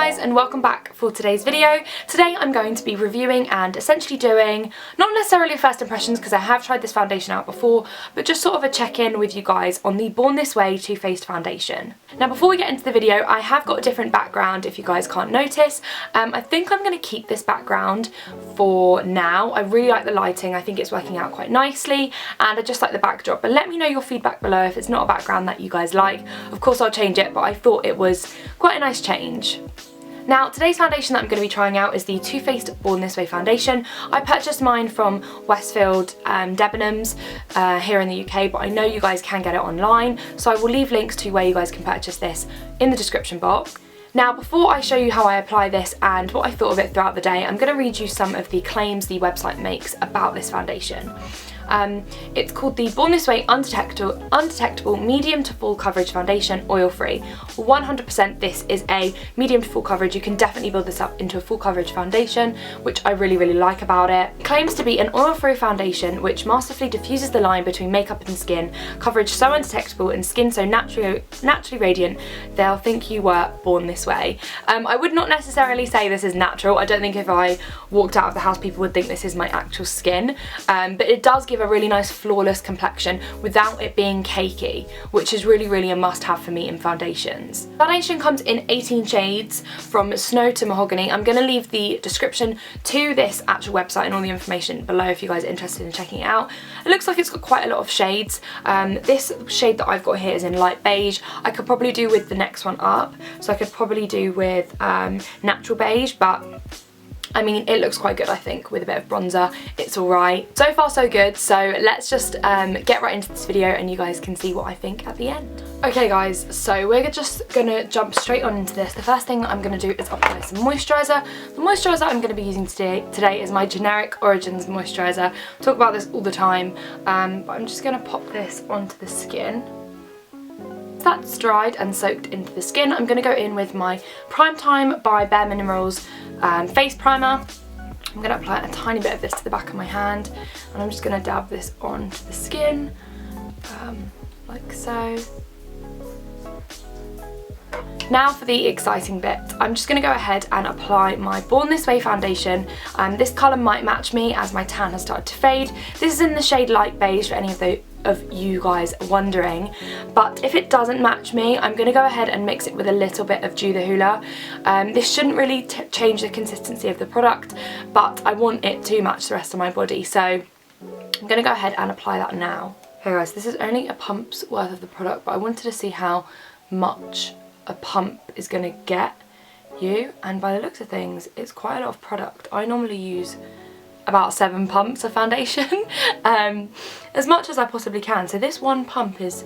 guys, and welcome back for today's video. Today I'm going to be reviewing and essentially doing, not necessarily first impressions because I have tried this foundation out before, but just sort of a check-in with you guys on the Born This Way Too Faced foundation. Now before we get into the video, I have got a different background if you guys can't notice. I think I'm going to keep this background for now. I really like the lighting, I think it's working out quite nicely, and I just like the backdrop. But let me know your feedback below if it's not a background that you guys like. Of course I'll change it, but I thought it was quite a nice change. Now today's foundation that I'm going to be trying out is the Too Faced Born This Way foundation. I purchased mine from Westfield Debenhams here in the UK, but I know you guys can get it online, so I will leave links to where you guys can purchase this in the description box. Now before I show you how I apply this and what I thought of it throughout the day, I'm going to read you some of the claims the website makes about this foundation. It's called the Born This Way Undetectable Medium to Full Coverage Foundation, Oil Free. 100% this is a medium to full coverage. You can definitely build this up into a full coverage foundation, which I really like about it. It claims to be an oil-free foundation which masterfully diffuses the line between makeup and skin, coverage so undetectable and skin so naturally radiant they'll think you were born this way. I would not necessarily say this is natural. I don't think if I walked out of the house people would think this is my actual skin, but it does give a really nice flawless complexion without it being cakey, which is really a must-have for me in foundations. Foundation comes in 18 shades from snow to mahogany. I'm going to leave the description to this actual website and all the information below if you guys are interested in checking it out. It looks like it's got quite a lot of shades. This shade that I've got here is in light beige. I could probably do with the next one up, so I could probably do with natural beige, but I mean, it looks quite good, I think, with a bit of bronzer. It's alright. So far so good, so let's just get right into this video and you guys can see what I think at the end. Okay guys, so we're just gonna jump straight on into this. The first thing I'm gonna do is apply some moisturizer. The moisturizer I'm gonna be using today is my generic Origins moisturizer. I talk about this all the time, but I'm just gonna pop this onto the skin. That's dried and soaked into the skin, I'm going to go in with my Prime Time by Bare Minerals face primer. I'm going to apply a tiny bit of this to the back of my hand, and I'm just going to dab this onto the skin, like so. Now for the exciting bit. I'm just going to go ahead and apply my Born This Way foundation. This colour might match me as my tan has started to fade. This is in the shade light beige for any of you guys wondering, but if it doesn't match me, I'm going to go ahead and mix it with a little bit of Dew the Hoola. This shouldn't really change the consistency of the product, but I want it to match the rest of my body, so I'm going to go ahead and apply that now. Hey guys, this is only a pump's worth of the product, but I wanted to see how much a pump is going to get you, and by the looks of things it's quite a lot of product. I normally use about 7 pumps of foundation, as much as I possibly can, so this one pump is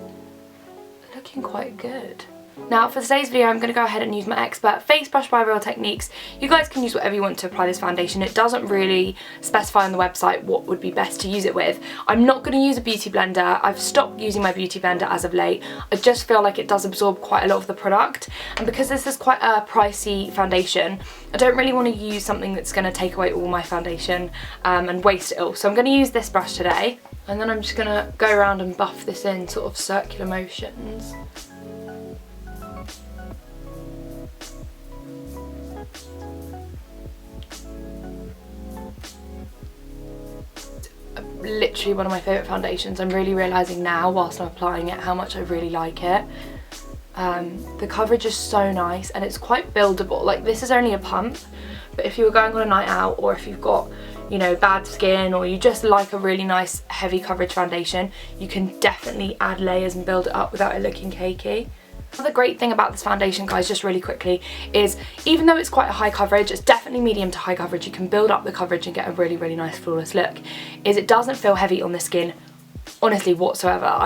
looking quite good. Now for today's video I'm going to go ahead and use my expert face brush by Real Techniques. You guys can use whatever you want to apply this foundation. It doesn't really specify on the website what would be best to use it with. I'm not going to use a beauty blender. I've stopped using my beauty blender as of late. I just feel like it does absorb quite a lot of the product, and because this is quite a pricey foundation, I don't really want to use something that's going to take away all my foundation and waste it all. So I'm going to use this brush today, and then I'm just going to go around and buff this in sort of circular motions. Literally one of my favourite foundations. I'm really realising now whilst I'm applying it how much I really like it. The coverage is so nice and it's quite buildable. Like, this is only a pump, but if you were going on a night out, or if you've got, you know, bad skin, or you just like a really nice heavy coverage foundation, you can definitely add layers and build it up without it looking cakey. Another great thing about this foundation, guys, just really quickly, is even though it's quite a high coverage, it's definitely medium to high coverage, you can build up the coverage and get a really nice flawless look, is it doesn't feel heavy on the skin, honestly, whatsoever.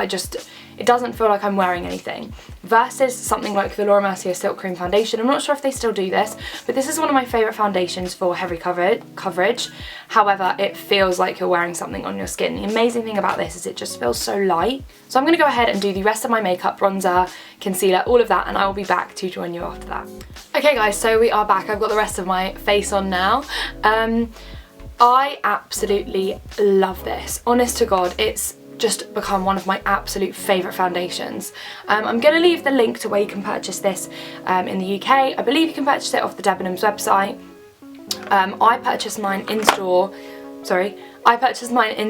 It doesn't feel like I'm wearing anything. Versus something like the Laura Mercier Silk Cream Foundation. I'm not sure if they still do this, but this is one of my favourite foundations for heavy coverage. However, it feels like you're wearing something on your skin. The amazing thing about this is it just feels so light. So I'm going to go ahead and do the rest of my makeup, bronzer, concealer, all of that, and I will be back to join you after that. Okay guys, so we are back. I've got the rest of my face on now. I absolutely love this. Honest to God, it's just become one of my absolute favourite foundations. I'm going to leave the link to where you can purchase this in the UK. I believe you can purchase it off the Debenhams website. I purchased mine in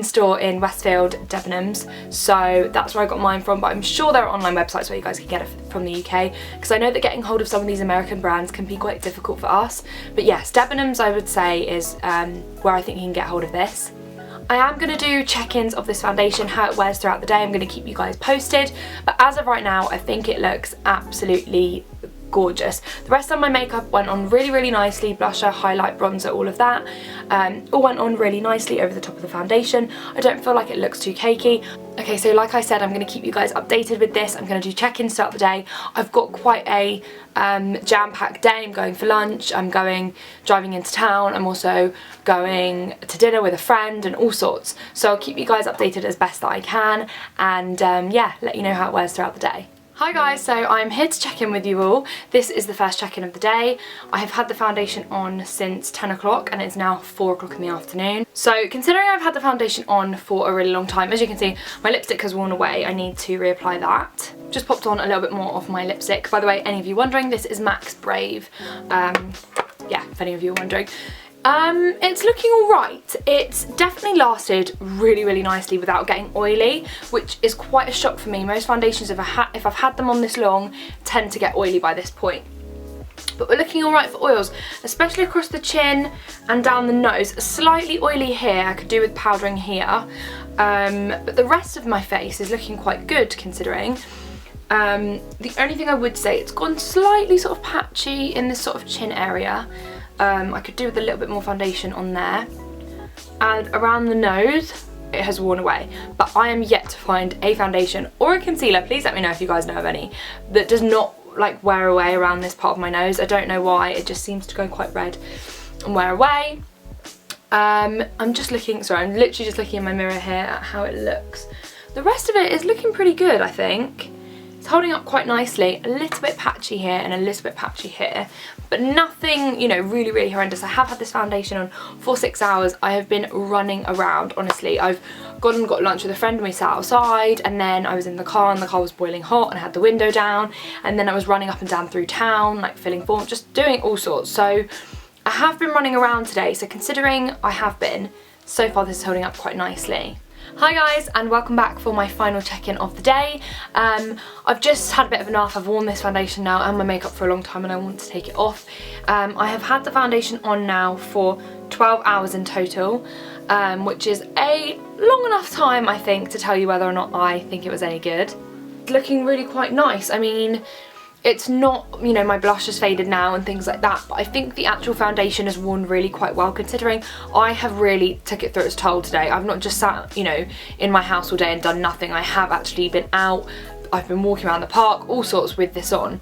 store in Westfield, Debenhams, so that's where I got mine from, but I'm sure there are online websites where you guys can get it from the UK, because I know that getting hold of some of these American brands can be quite difficult for us. But yes, Debenhams I would say is where I think you can get hold of this. I am going to do check-ins of this foundation, how it wears throughout the day. I'm going to keep you guys posted, but as of right now I think it looks absolutely gorgeous. The rest of my makeup went on really nicely, blusher, highlight, bronzer, all of that. All went on really nicely over the top of the foundation. I don't feel like it looks too cakey. Okay, so like I said, I'm going to keep you guys updated with this. I'm going to do check-ins throughout the day. I've got quite a jam-packed day. I'm going for lunch, I'm driving into town, I'm also going to dinner with a friend and all sorts. So I'll keep you guys updated as best that I can, and yeah, let you know how it wears throughout the day. Hi guys, so I'm here to check in with you all. This is the first check-in of the day. I have had the foundation on since 10 o'clock and it's now 4 o'clock in the afternoon. So considering I've had the foundation on for a really long time, as you can see, my lipstick has worn away. I need to reapply that. Just popped on a little bit more of my lipstick. By the way, any of you wondering, this is Max Brave. Yeah, if any of you are wondering. It's looking alright. It's definitely lasted really nicely without getting oily, which is quite a shock for me. Most foundations, if I've had them on this long, tend to get oily by this point. But we're looking alright for oils, especially across the chin and down the nose. Slightly oily here, I could do with powdering here. But the rest of my face is looking quite good considering. The only thing I would say, it's gone slightly sort of patchy in this sort of chin area. I could do with a little bit more foundation on there, and around the nose it has worn away, but I am yet to find a foundation or a concealer, please let me know if you guys know of any, that does not like wear away around this part of my nose. I don't know why, it just seems to go quite red and wear away. I'm just looking, sorry, I'm literally just looking in my mirror here at how it looks. The rest of it is looking pretty good, I think. It's holding up quite nicely, a little bit patchy here and a little bit patchy here, but nothing, you know, really horrendous. I have had this foundation on for 6 hours. I have been running around, honestly. I've gone and got lunch with a friend and we sat outside, and then I was in the car and the car was boiling hot and I had the window down, and then I was running up and down through town, like filling forms, just doing all sorts. So I have been running around today, so considering I have been, so far this is holding up quite nicely. Hi guys, and welcome back for my final check-in of the day. I've just had a bit of enough. I've worn this foundation now and my makeup for a long time and I want to take it off. I have had the foundation on now for 12 hours in total, which is a long enough time, I think, to tell you whether or not I think it was any good. It's looking really quite nice. I mean, it's not, you know, my blush has faded now and things like that, but I think the actual foundation has worn really quite well considering I have really took it through its toll today. I've not just sat, you know, in my house all day and done nothing. I have actually been out, I've been walking around the park, all sorts with this on.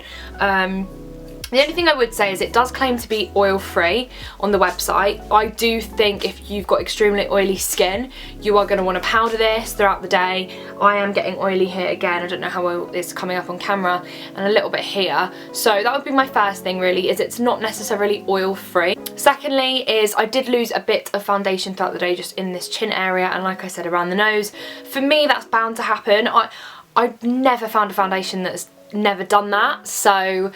The only thing I would say is it does claim to be oil free on the website. I do think if you've got extremely oily skin, you are going to want to powder this throughout the day. I am getting oily here again. I don't know how well it's coming up on camera, and a little bit here. So that would be my first thing really, is it's not necessarily oil free. Secondly is I did lose a bit of foundation throughout the day just in this chin area and like I said around the nose. For me that's bound to happen. I've never found a foundation that's never done that, so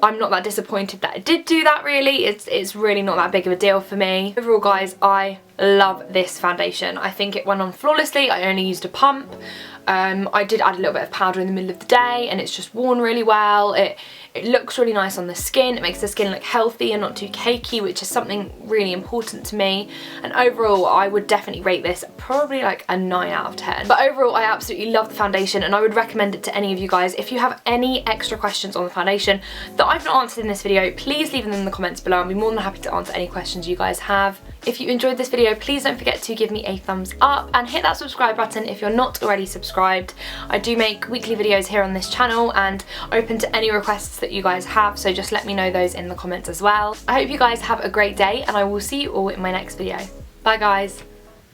I'm not that disappointed that I did do that really. It's really not that big of a deal for me. Overall guys, I love this foundation. I think it went on flawlessly. I only used a pump. I did add a little bit of powder in the middle of the day and it's just worn really well. It looks really nice on the skin. It makes the skin look healthy and not too cakey, which is something really important to me. And overall, I would definitely rate this probably like a 9 out of 10. But overall, I absolutely love the foundation and I would recommend it to any of you guys. If you have any extra questions on the foundation that I've not answered in this video, please leave them in the comments below. I'll be more than happy to answer any questions you guys have. If you enjoyed this video, please don't forget to give me a thumbs up and hit that subscribe button if you're not already subscribed. I do make weekly videos here on this channel and open to any requests that you guys have, so just let me know those in the comments as well. I hope you guys have a great day and I will see you all in my next video. Bye guys.